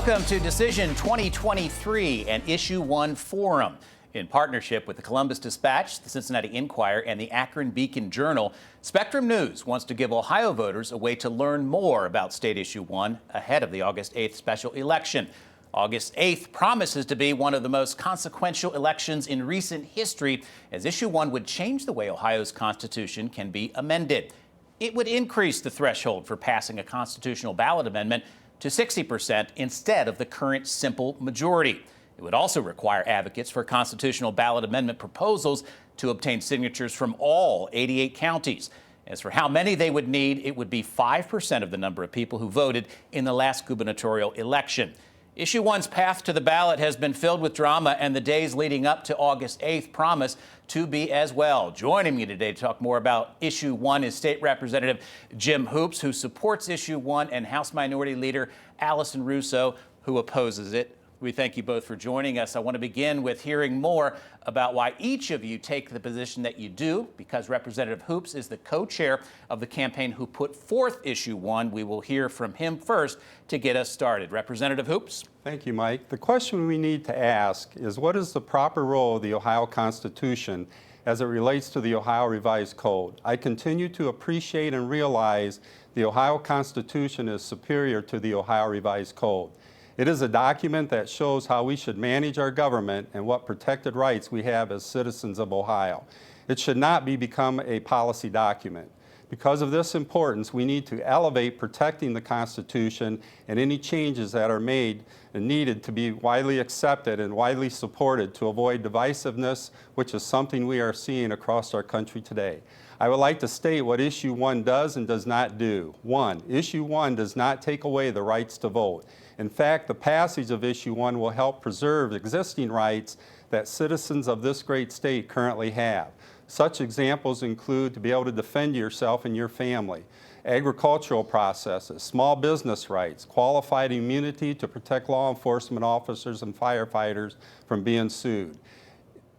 Welcome to Decision 2023 and Issue 1 Forum. In partnership with the Columbus Dispatch, the Cincinnati Enquirer, and the Akron Beacon Journal, Spectrum News wants to give Ohio voters a way to learn more about State Issue 1 ahead of the August 8th special election. August 8th promises to be one of the most consequential elections in recent history, as Issue 1 would change the way Ohio's Constitution can be amended. It would increase the threshold for passing a constitutional ballot amendment to 60% instead of the current simple majority. It would also require advocates for constitutional ballot amendment proposals to obtain signatures from all 88 counties. As for how many they would need, it would be 5% of the number of people who voted in the last gubernatorial election. Issue 1's path to the ballot has been filled with drama, and the days leading up to August 8th promise to be as well. Joining me today to talk more about Issue 1 is State Representative Jim Hoops, who supports Issue 1, and House Minority Leader Allison Russo, who opposes it. We thank you both for joining us. I want to begin with hearing more about why each of you take the position that you do, because Representative Hoops is the co-chair of the campaign who put forth Issue 1. We will hear from him first to get us started. Representative Hoops. Thank you, Mike. The question we need to ask is, what is the proper role of the Ohio Constitution as it relates to the Ohio Revised Code? I continue to appreciate and realize the Ohio Constitution is superior to the Ohio Revised Code. It is a document that shows how we should manage our government and what protected rights we have as citizens of Ohio. It should not become a policy document. Because of this importance, we need to elevate protecting the Constitution, and any changes that are made and needed to be widely accepted and widely supported to avoid divisiveness, which is something we are seeing across our country today. I would like to state what Issue 1 does and does not do. 1, Issue 1 does not take away the rights to vote. In fact, the passage of Issue 1 will help preserve existing rights that citizens of this great state currently have. Such examples include to be able to defend yourself and your family, agricultural processes, small business rights, qualified immunity to protect law enforcement officers and firefighters from being sued.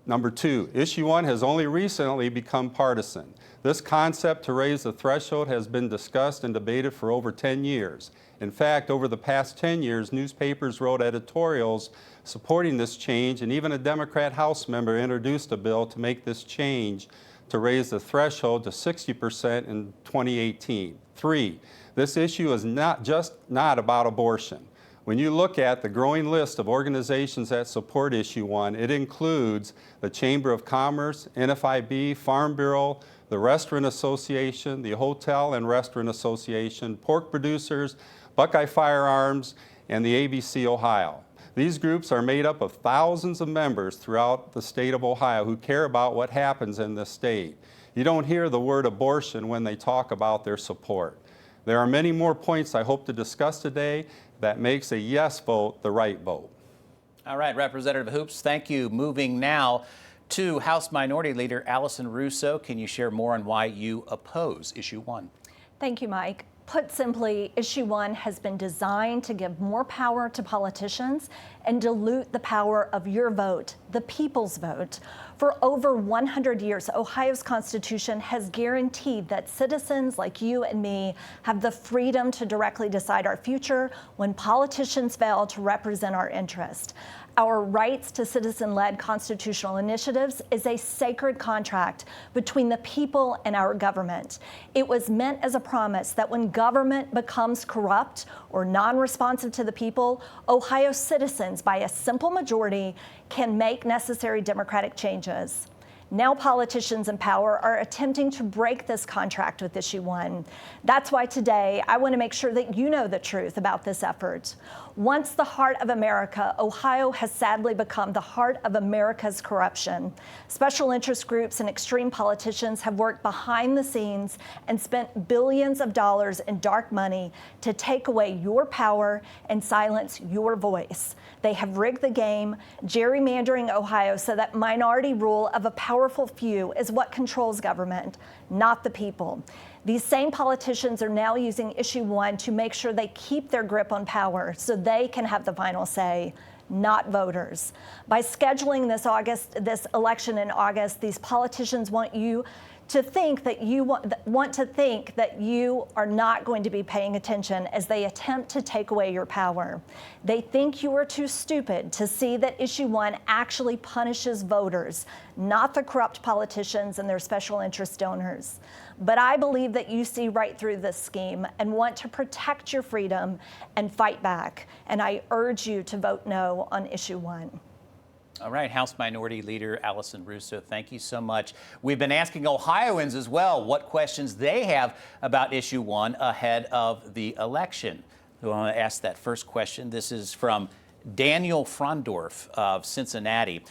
Number 2, Issue 1 has only recently become partisan. This concept to raise the threshold has been discussed and debated for over 10 years. In fact, over the past 10 years, newspapers wrote editorials supporting this change, and even a Democrat House member introduced a bill to make this change to raise the threshold to 60% in 2018. 3, this issue is not about abortion. When you look at the growing list of organizations that support Issue 1, it includes the Chamber of Commerce, NFIB, Farm Bureau, the Restaurant Association, the Hotel and Restaurant Association, Pork Producers, Buckeye Firearms, and the ABC Ohio. These groups are made up of thousands of members throughout the state of Ohio who care about what happens in this state. You don't hear the word abortion when they talk about their support. There are many more points I hope to discuss today that makes a yes vote the right vote. All right, Representative Hoops, thank you. Moving now to House Minority Leader Allison Russo. Can you share more on why you oppose Issue 1? Thank you, Mike. Put simply, Issue 1 has been designed to give more power to politicians and dilute the power of your vote, the people's vote. For over 100 years, Ohio's Constitution has guaranteed that citizens like you and me have the freedom to directly decide our future when politicians fail to represent our interest. Our rights to citizen-led constitutional initiatives is a sacred contract between the people and our government. It was meant as a promise that when government becomes corrupt or non-responsive to the people, Ohio citizens, by a simple majority, can make necessary democratic changes. Now politicians in power are attempting to break this contract with Issue 1. That's why today I want to make sure that you know the truth about this effort. Once the heart of America, Ohio has sadly become the heart of America's corruption. Special interest groups and extreme politicians have worked behind the scenes and spent billions of dollars in dark money to take away your power and silence your voice. They have rigged the game, gerrymandering Ohio so that minority rule of a powerful few is what controls government, not the people. These same politicians are now using Issue 1 to make sure they keep their grip on power so they can have the final say, not voters. By scheduling this election in August, these politicians want you to think that you want to think that you are not going to be paying attention as they attempt to take away your power. They think you are too stupid to see that issue 1 actually punishes voters, not the corrupt politicians and their special interest donors. But I believe that you see right through this scheme and want to protect your freedom and fight back. And I urge you to vote no on issue 1. All right, House Minority Leader Allison Russo, thank you so much. We've been asking Ohioans as well what questions they have about issue 1 ahead of the election. I want to ask that first question. This is from Daniel Frondorf of Cincinnati.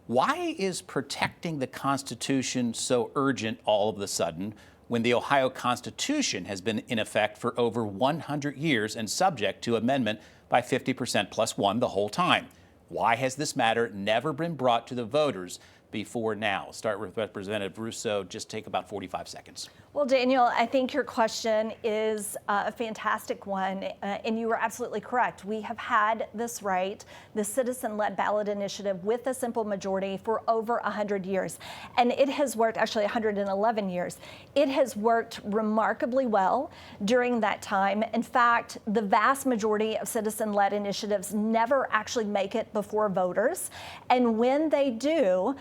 Why is protecting the Constitution so urgent all of a sudden when the Ohio Constitution has been in effect for over 100 years and subject to amendment by 50% plus 1 the whole time? Why has this matter never been brought to the voters before now? Start with Representative Russo. Just take about 45 seconds. Well, Daniel, I think your question is a fantastic one, and you are absolutely correct. We have had this right, the citizen-led ballot initiative with a simple majority for over 100 years, and it has worked, actually 111 years. It has worked remarkably well during that time. In fact, the vast majority of citizen-led initiatives never actually make it before voters, and when they do,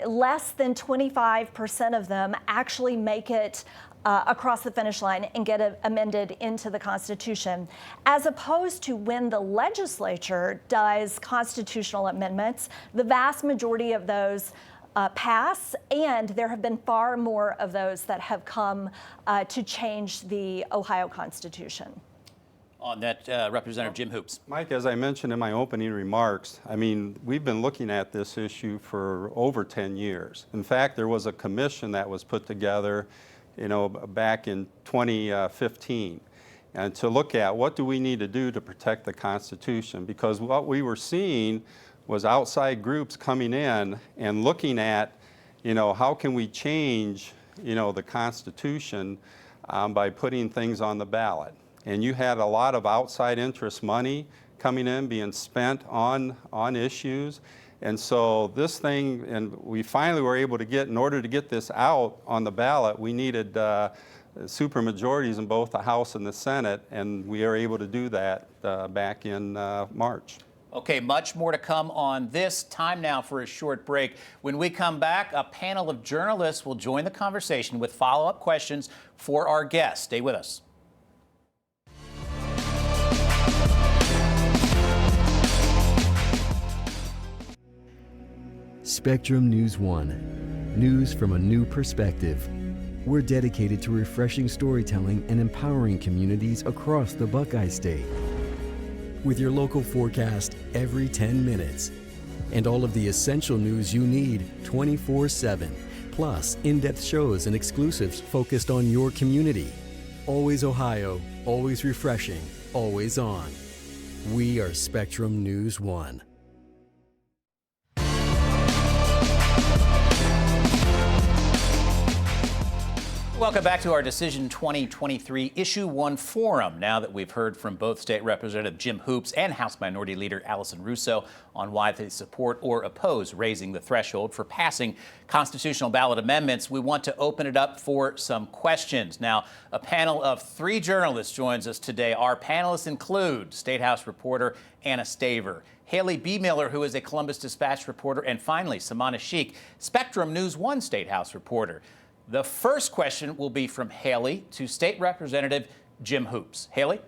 less than 25% of them actually make it across the finish line and get amended into the Constitution, as opposed to when the legislature does constitutional amendments, the vast majority of those pass, and there have been far more of those that have come to change the Ohio Constitution. On that, Representative Jim Hoops. Mike, as I mentioned in my opening remarks, I mean, we've been looking at this issue for over 10 years. In fact, there was a commission that was put together, back in 2015, and to look at what do we need to do to protect the Constitution, because what we were seeing was outside groups coming in and looking at, how can we change, the Constitution by putting things on the ballot. And you had a lot of outside interest money coming in, being spent on issues. And so this thing, and we finally were able to get, in order to get this out on the ballot, we needed super majorities in both the House and the Senate, and we are able to do that back in March. Okay, much more to come on this. Time now for a short break. When we come back, a panel of journalists will join the conversation with follow-up questions for our guests. Stay with us. Spectrum News 1. News from a new perspective. We're dedicated to refreshing storytelling and empowering communities across the Buckeye State. With your local forecast every 10 minutes. And all of the essential news you need 24/7. Plus, in-depth shows and exclusives focused on your community. Always Ohio, always refreshing, always on. We are Spectrum News 1. Welcome back to our Decision 2023 Issue 1 Forum. Now that we've heard from both State Representative Jim Hoops and House Minority Leader Allison Russo on why they support or oppose raising the threshold for passing constitutional ballot amendments, we want to open it up for some questions. Now, a panel of 3 journalists joins us today. Our panelists include State House reporter Anna Staver, Haley B. Miller, who is a Columbus Dispatch reporter, and finally, Samana Sheikh, Spectrum News 1 State House reporter. The first question will be from Haley to State Representative Jim Hoops. Haley?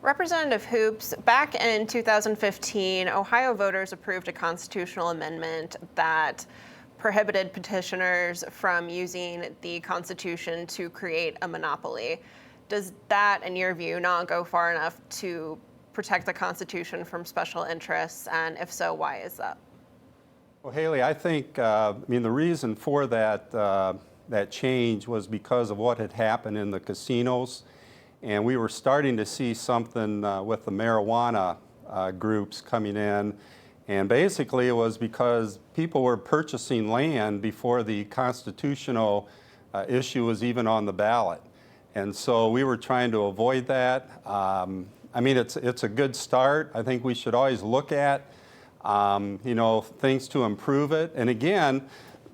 Representative Hoops, back in 2015, Ohio voters approved a constitutional amendment that prohibited petitioners from using the Constitution to create a monopoly. Does that, in your view, not go far enough to protect the Constitution from special interests? And if so, why is that? Well, Haley, I think, the reason for that change was because of what had happened in the casinos. And we were starting to see something with the marijuana groups coming in. And basically it was because people were purchasing land before the constitutional issue was even on the ballot. And so we were trying to avoid that. It's a good start. I think we should always look at things to improve it. And again,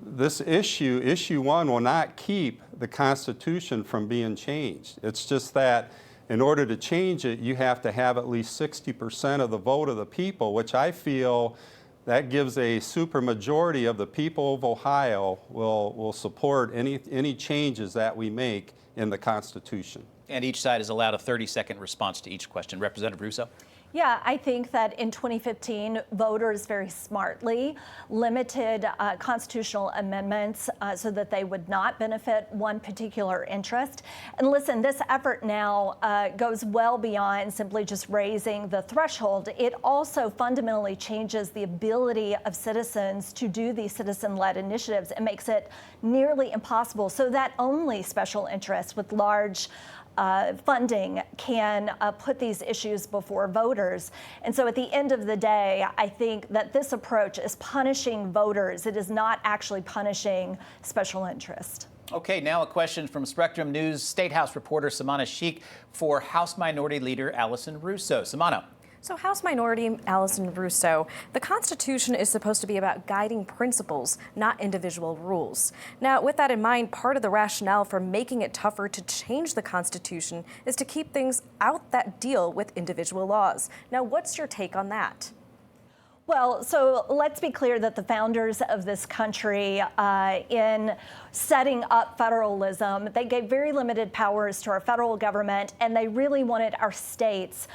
this issue 1, will not keep the Constitution from being changed. It's just that in order to change it, you have to have at least 60% of the vote of the people, which I feel that gives a supermajority of the people of Ohio will support any changes that we make in the Constitution. And each side is allowed a 30-second response to each question. Representative Russo? Yeah, I think that in 2015, voters very smartly limited constitutional amendments so that they would not benefit one particular interest. And listen, this effort now goes well beyond simply just raising the threshold. It also fundamentally changes the ability of citizens to do these citizen-led initiatives. It makes it nearly impossible so that only special interests with large funding can put these issues before voters. And so at the end of the day, I think that this approach is punishing voters. It is not actually punishing special interest. Okay, now a question from Spectrum News State House reporter Samana Sheikh for House Minority Leader Allison Russo. Samana. So House Minority Allison Russo, the Constitution is supposed to be about guiding principles, not individual rules. Now, with that in mind, part of the rationale for making it tougher to change the Constitution is to keep things out that deal with individual laws. Now, what's your take on that? Well, so let's be clear that the founders of this country, in setting up federalism, they gave very limited powers to our federal government, and they really wanted our states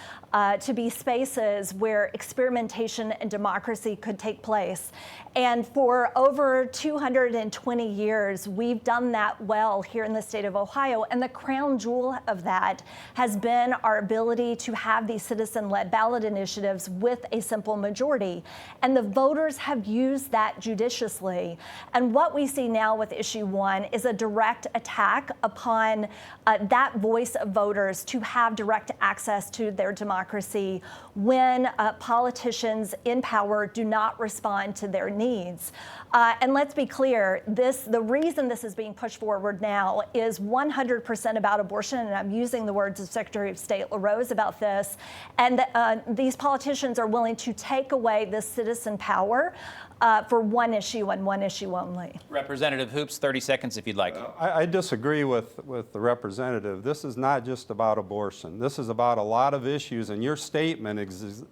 to be spaces where experimentation and democracy could take place. And for over 220 years, we've done that well here in the state of Ohio. And the crown jewel of that has been our ability to have these citizen-led ballot initiatives with a simple majority. And the voters have used that judiciously. And what we see now with issue 1 is a direct attack upon that voice of voters to have direct access to their democracy when politicians in power do not respond to their needs. And let's be clear, the reason this is being pushed forward now is 100% about abortion, and I'm using the words of Secretary of State LaRose about this, and these politicians are willing to take away this citizen power for one issue and one issue only. Representative Hoops, 30 seconds if you'd like. I disagree with the representative. This is not just about abortion. This is about a lot of issues, and your statement is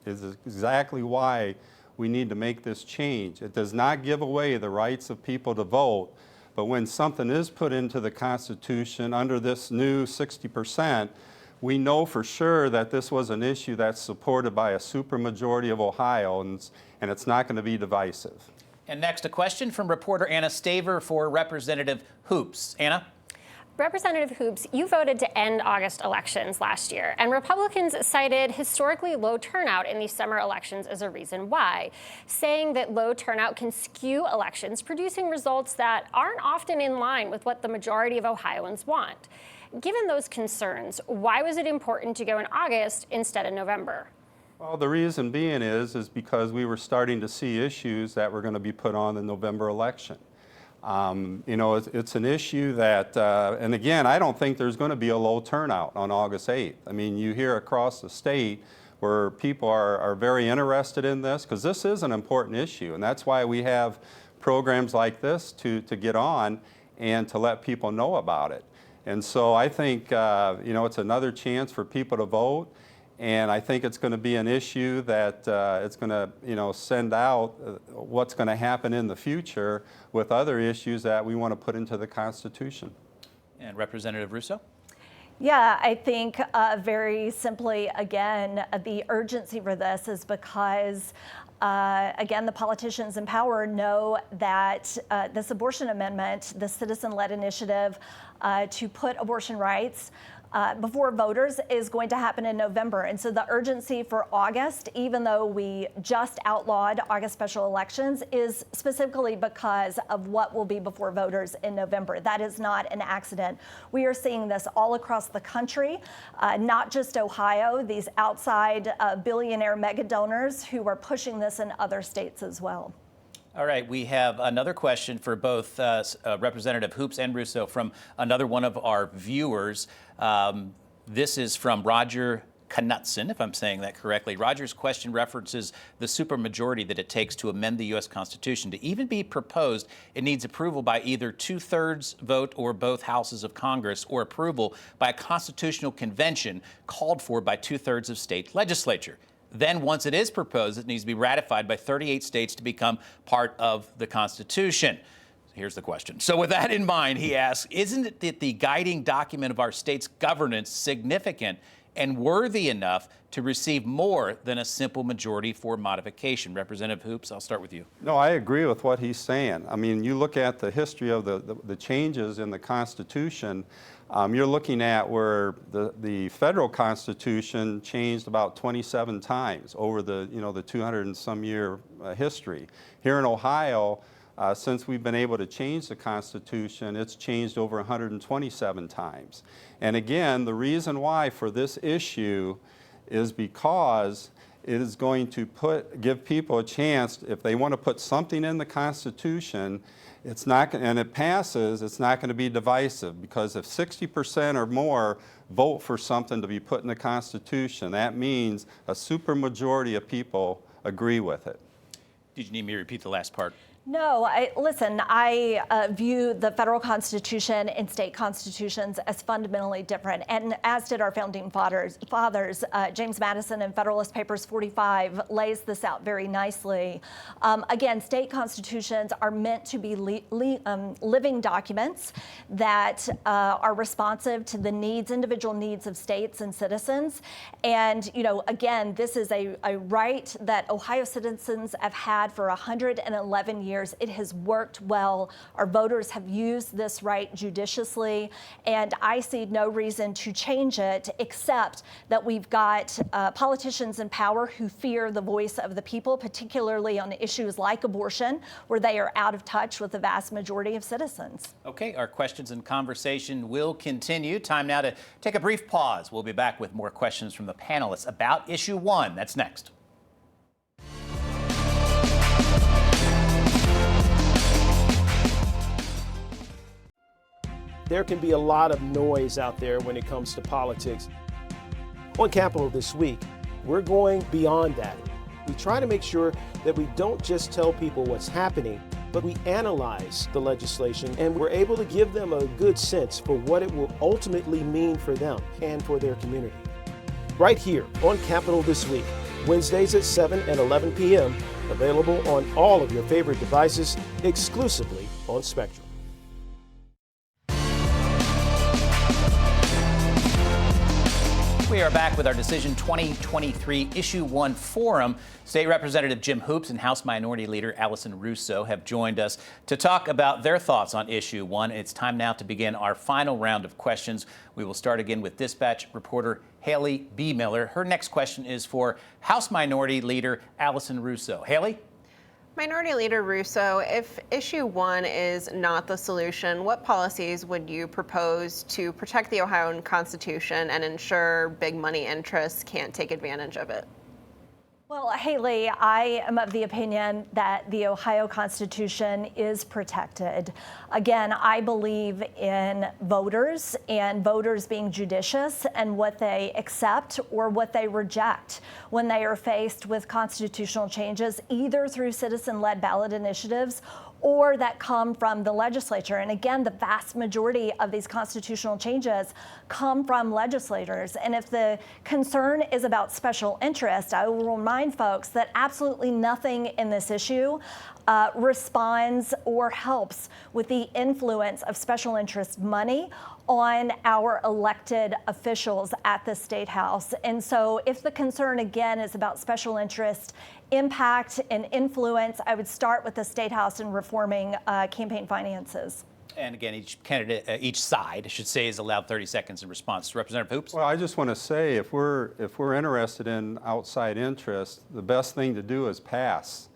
exactly why we need to make this change. It does not give away the rights of people to vote, but when something is put into the Constitution under this new 60%, we know for sure that this was an issue that's supported by a supermajority of Ohioans, and it's not going to be divisive. And next, a question from reporter Anna Staver for Representative Hoops. Anna? Representative Hoops, you voted to end August elections last year, and Republicans cited historically low turnout in these summer elections as a reason why, saying that low turnout can skew elections, producing results that aren't often in line with what the majority of Ohioans want. Given those concerns, why was it important to go in August instead of November? Well, the reason being is because we were starting to see issues that were going to be put on the November election. You know, it's an issue that, and again, I don't think there's going to be a low turnout on August 8th. I mean, you hear across the state where people are very interested in this, because this is an important issue, and that's why we have programs like this to get on and to let people know about it. And so I think, you know, it's another chance for people to vote. And I think it's going to be an issue that it's going to, you know, send out what's going to happen in the future with other issues that we want to put into the Constitution. And Representative Russo? Yeah, I think very simply, again, the urgency for this is because again, the politicians in power know that this abortion amendment, the citizen-led initiative to put abortion rights before voters is going to happen in November. And so the urgency for August, even though we just outlawed August special elections, is specifically because of what will be before voters in November. That is not an accident. We are seeing this all across the country, not just Ohio, these outside billionaire mega donors who are pushing this in other states as well. All right, we have another question for both Representative Hoops and Russo from another one of our viewers. This is from Roger Knutson, if I'm saying that correctly. Roger's question references the supermajority that it takes to amend the U.S. Constitution. To even be proposed, it needs approval by either 2/3 vote or both houses of Congress, or approval by a constitutional convention called for by 2/3 of state legislature. Then, once it is proposed, it needs to be ratified by 38 states to become part of the Constitution. Here's the question. So with that in mind, he asks, isn't it that the guiding document of our state's governance significant and worthy enough to receive more than a simple majority for modification? Representative Hoops, I'll start with you. No, I agree with what he's saying. I mean, you look at the history of the changes in the Constitution, you're looking at where the federal Constitution changed about 27 times over the 200 and some year history. Here in Ohio, since we've been able to change the Constitution, it's changed over 127 times. And again, the reason why for this issue is because it is going to give people a chance, if they want to put something in the Constitution, it's not, and it passes, it's not going to be divisive, because if 60% or more vote for something to be put in the Constitution, that means a supermajority of people agree with it. Did you need me to repeat the last part? No, listen, I view the federal Constitution and state constitutions as fundamentally different, and as did our founding fathers. James Madison in Federalist Papers 45 lays this out very nicely. Again, state constitutions are meant to be living documents that are responsive to the individual needs of states and citizens. And, again, this is a right that Ohio citizens have had for 111 years. It has worked well. Our voters have used this right judiciously, and I see no reason to change it, except that we've got politicians in power who fear the voice of the people, particularly on issues like abortion, where they are out of touch with the vast majority of citizens. Okay, our questions and conversation will continue. Time now to take a brief pause. We'll be back with more questions from the panelists about Issue 1. That's next. There can be a lot of noise out there when it comes to politics. On Capitol this week, we're going beyond that. We try to make sure that we don't just tell people what's happening, but we analyze the legislation and we're able to give them a good sense for what it will ultimately mean for them and for their community. Right here on Capitol this week, Wednesdays at 7 and 11 p.m., available on all of your favorite devices, exclusively on Spectrum. We are back with our Decision 2023 Issue 1 Forum. State Representative Jim Hoops and House Minority Leader Allison Russo have joined us to talk about their thoughts on Issue 1. It's time now to begin our final round of questions. We will start again with Dispatch reporter Haley B. Miller. Her next question is for House Minority Leader Allison Russo. Haley? Minority Leader Russo, if Issue 1 is not the solution, what policies would you propose to protect the Ohio Constitution and ensure big money interests can't take advantage of it? Well, Haley, I am of the opinion that the Ohio Constitution is protected. Again, I believe in voters and voters being judicious and what they accept or what they reject when they are faced with constitutional changes, either through citizen-led ballot initiatives or that come from the legislature. And again, the vast majority of these constitutional changes come from legislators. And if the concern is about special interest, I will remind folks that absolutely nothing in this issue responds or helps with the influence of special interest money on our elected officials at the State House. And so if the concern again is about special interest impact and influence, I would start with the State House and reforming campaign finances. And again, each candidate, each side, I should say, is allowed 30 seconds in response. Representative Hoops? Well, I just want to say, if we're interested in outside interest, the best thing to do is pass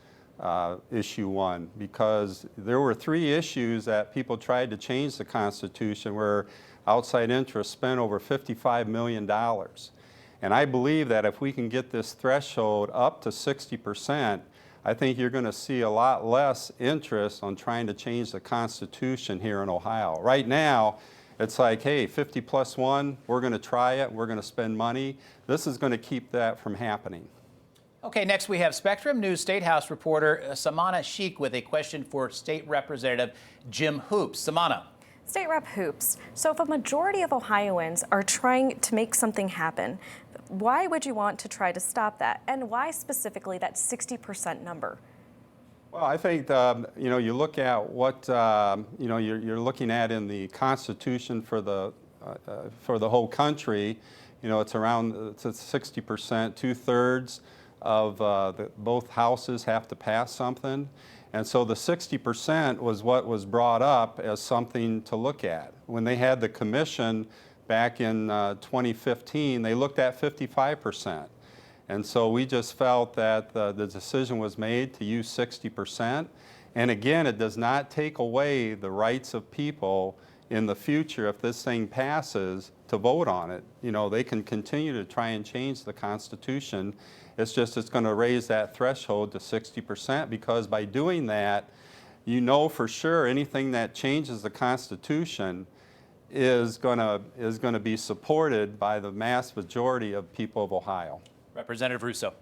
Issue 1, because there were 3 issues that people tried to change the Constitution where outside interests spent over $55 million. And I believe that if we can get this threshold up to 60%, I think you're going to see a lot less interest on trying to change the Constitution here in Ohio. Right now, It's like, hey, 50 plus 1, we're going to try it, we're going to spend money. This is going to keep that from happening. Okay, next we have Spectrum News State House reporter Samana Sheikh with a question for State Representative Jim Hoops. Samana. State Rep Hoops, so if a majority of Ohioans are trying to make something happen, why would you want to try to stop that? And why specifically that 60% number? Well, I think you look at what you're looking at in the Constitution for the whole country. It's around 60%, 2/3 of both houses have to pass something, and so the 60% was what was brought up as something to look at when they had the commission back in 2015. They looked at 55%. And so we just felt that the decision was made to use 60%. And again, it does not take away the rights of people in the future if this thing passes to vote on it. They can continue to try and change the Constitution. It's going to raise that threshold to 60% because by doing that, for sure anything that changes the Constitution is going to be supported by the mass majority of people of Ohio. Representative Russo.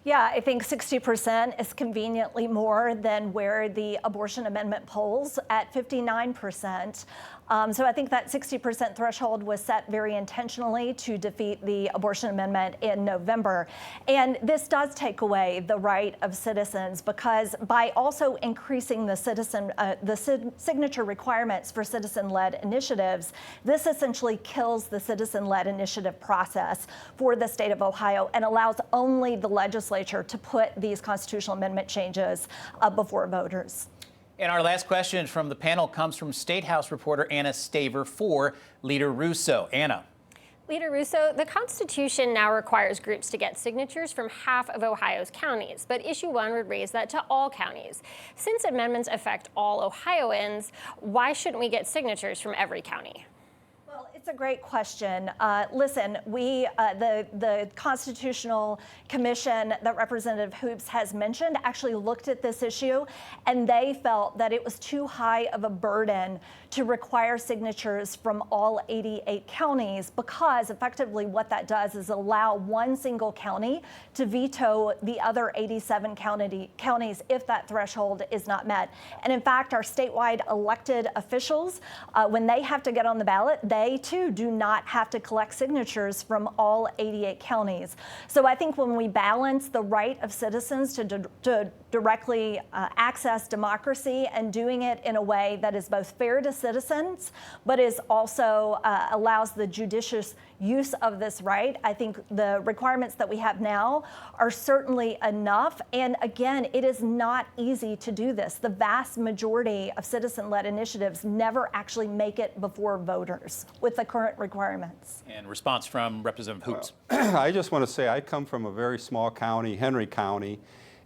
Yeah, I think 60% is conveniently more than where the abortion amendment polls at 59%. So I think that 60% threshold was set very intentionally to defeat the abortion amendment in November. And this does take away the right of citizens because by also increasing the signature requirements for citizen-led initiatives, this essentially kills the citizen-led initiative process for the state of Ohio and allows only the legislature to put these constitutional amendment changes before voters. And our last question from the panel comes from State House reporter Anna Staver for Leader Russo. Anna. Leader Russo, the Constitution now requires groups to get signatures from half of Ohio's counties, but Issue 1 would raise that to all counties. Since amendments affect all Ohioans, why shouldn't we get signatures from every county? Well, it's a great question. Listen, the Constitutional Commission that Representative Hoops has mentioned actually looked at this issue, and they felt that it was too high of a burden to require signatures from all 88 counties because effectively what that does is allow one single county to veto the other 87 counties if that threshold is not met. And in fact, our statewide elected officials, when they have to get on the ballot, they too do not have to collect signatures from all 88 counties. So I think when we balance the right of citizens to directly access democracy and doing it in a way that is both fair to citizens, but is also allows the judicious use of this right, I think the requirements that we have now are certainly enough. And again, it is not easy to do this. The vast majority of citizen-led initiatives never actually make it before voters with the current requirements. And response from Representative Hoops. I just want to say I come from a very small county, Henry County,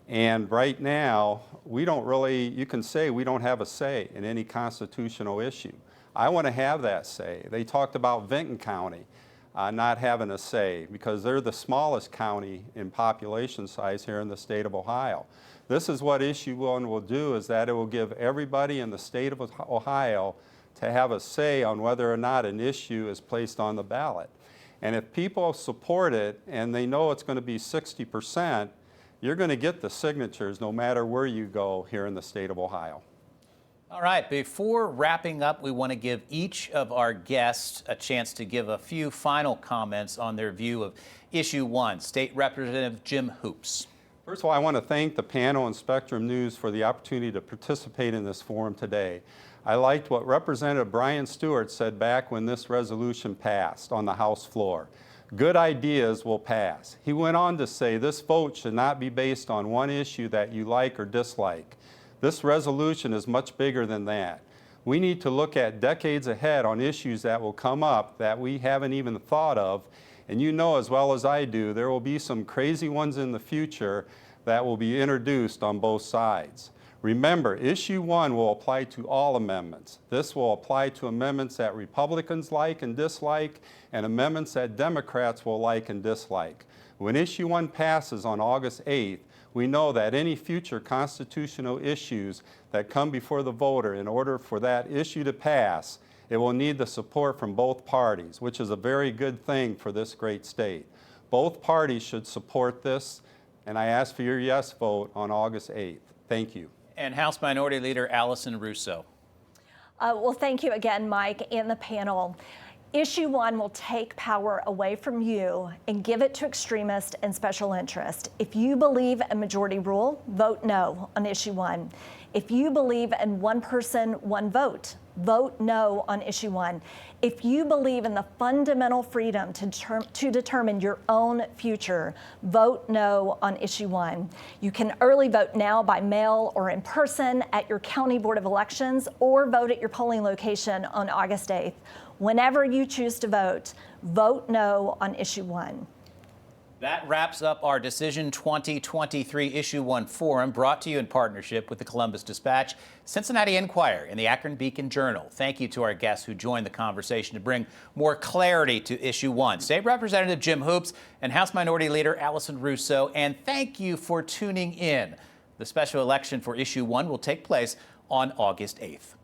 and right now we don't really, you can say we don't have a say in any constitutional issue. I want to have that say. They talked about Vinton County not having a say because they're the smallest county in population size here in the state of Ohio. This is what Issue 1 will do, is that it will give everybody in the state of Ohio to have a say on whether or not an issue is placed on the ballot. And if people support it and they know it's going to be 60%, you're going to get the signatures no matter where you go here in the state of Ohio. All right, before wrapping up, we want to give each of our guests a chance to give a few final comments on their view of Issue 1. State Representative Jim Hoops. First of all, I want to thank the panel and Spectrum News for the opportunity to participate in this forum today. I liked what Representative Brian Stewart said back when this resolution passed on the House floor. Good ideas will pass. He went on to say this vote should not be based on one issue that you like or dislike. This resolution is much bigger than that. We need to look at decades ahead on issues that will come up that we haven't even thought of. And you know as well as I do, there will be some crazy ones in the future that will be introduced on both sides. Remember, Issue 1 will apply to all amendments. This will apply to amendments that Republicans like and dislike, and amendments that Democrats will like and dislike. When Issue 1 passes on August 8th, we know that any future constitutional issues that come before the voter, in order for that issue to pass, It will need the support from both parties, which is a very good thing for this great state. Both parties should support this, and I ask for your yes vote on August 8th. Thank you. And House Minority Leader Allison Russo. Well, thank you again, Mike, and the panel. Issue 1 will take power away from you and give it to extremists and special interests. If you believe in majority rule, vote no on Issue 1. If you believe in one person, one vote, vote no on Issue 1. If you believe in the fundamental freedom to determine your own future, vote no on Issue 1. You can early vote now by mail or in person at your county board of elections, or vote at your polling location on August 8th. Whenever you choose to vote, vote no on Issue 1. That wraps up our Decision 2023 Issue 1 Forum, brought to you in partnership with the Columbus Dispatch, Cincinnati Enquirer, and the Akron Beacon-Journal. Thank you to our guests who joined the conversation to bring more clarity to Issue 1. State Representative Jim Hoops and House Minority Leader Allison Russo. And thank you for tuning in. The special election for Issue 1 will take place on August 8th.